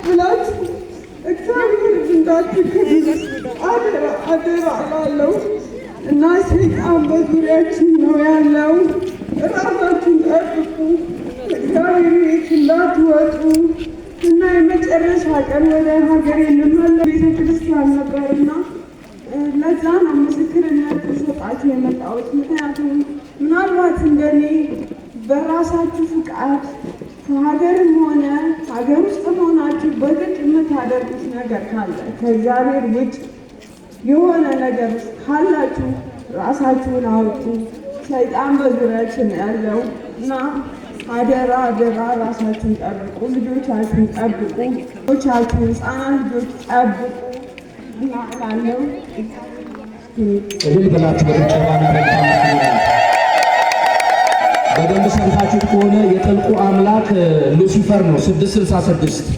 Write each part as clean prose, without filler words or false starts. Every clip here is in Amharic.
ብላችሁ እግዚአብሔር እንዳትክዱ አደራ እላለሁ እና ሰይጣን በዙሪያችን ነው ያለው። ራሳችሁን ጠብቁ፣ እግዚአብሔር ቤት እንዳትወጡ እና የመጨረሻ ቀን ወደ ሀገሬ ልመለስ ቤተክርስቲያን ነበርና ለዛ ነው ምስክርነት ልሰጣችሁ የመጣሁት። ምክንያቱም ምናልባት እንደኔ በራሳችሁ ፍቃድ ከሀገርም ሆነ ሀገር ውስጥ ሆናችሁ በግድ የምታደርጉት ነገር ካለ ከእግዚአብሔር ውጭ የሆነ ነገር ውስጥ ካላችሁ ራሳችሁን አውጡ። ሰይጣን በዙሪያችን ያለው እና አደራ ራሳችሁን ጠብቁ፣ ልጆቻችሁን ጠብቁ፣ ልጆቻችሁን ሕፃናት ልጆች ጠብቁ እና እላለሁ። እልል ብላችሁ በጭብጨባና በደንብ ሰምታችሁት ከሆነ የጥልቁ አምላክ ሉሲፈር ነው። 666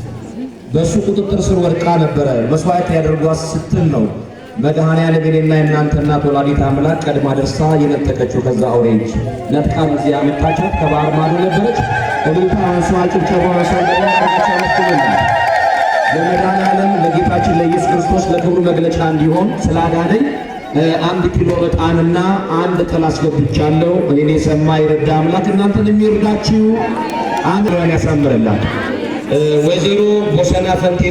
በእሱ ቁጥጥር ስር ወድቃ ነበረ። መስዋዕት ያደርጓት ስትል ነው መድኃኔዓለም የኔና የእናንተ እናት ወላዲተ አምላክ ቀድማ ደርሳ የነጠቀችው ከዛ አውሬ እጅ ነጥቃ እዚህ ያመጣቻት። ከባህር ማዶ ነበረች። እልልታ አንሷ፣ ጭብጨባ አንሷ። ለመድኃኔዓለም ለጌታችን ለኢየሱስ ክርስቶስ ለክብሩ መግለጫ እንዲሆን ስላዳነኝ 1 ኪሎ ዕጣንና 1 ጥላ አስገብቻለሁ። እኔን የሰማ የረዳ አምላክ እናንተን የሚረዳችሁ አንድ ያሳምርላችሁ። ወይዘሮ ቦሰና ፈንቴ